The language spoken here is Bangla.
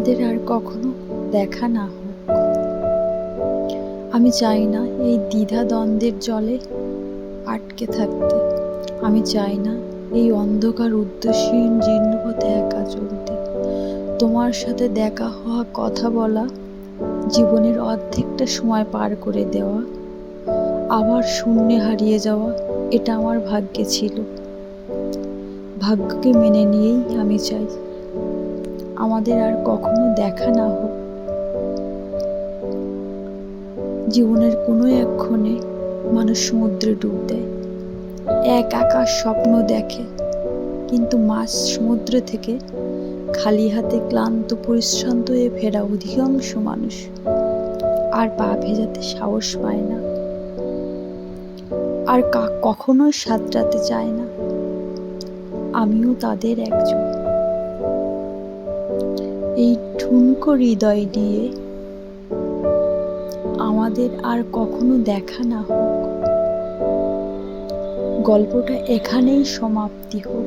আমাদের আর কখনো দেখা না হোক। আমি চাই না এই দ্বিধা দ্বন্দ্বের জলে আটকে থাকতে। আমি চাই না এই অন্ধকার উদ্দেশ্যহীন জীর্ণ পথে একা চলতে। তোমার সাথে দেখা হওয়া, কথা বলা, জীবনের অর্ধেকটা সময় পার করে দেওয়া, আবার শূন্যে হারিয়ে যাওয়া, এটা আমার ভাগ্যে ছিল। ভাগ্যকে মেনে নিয়েই আমি চাই আমাদের আর কখনো দেখা না হোক। জীবনের কোনো এক ক্ষণে মানুষ সমুদ্রে ডুব দেয়, এক আকাশ স্বপ্ন দেখে, কিন্তু মাঝ সমুদ্র থেকে খালি হাতে ক্লান্ত পরিশ্রান্ত হয়ে ফেরা অধিকাংশ মানুষ আর পা ভেজাতে সাহস পায় না, আর কখনোই সাঁতরাতে চায় না। আমিও তাদের একজন। এই ঠুনকো হৃদয় নিয়ে আমাদের আর কখনো দেখা না হোক। গল্পটা এখানেই সমাপ্তি হোক।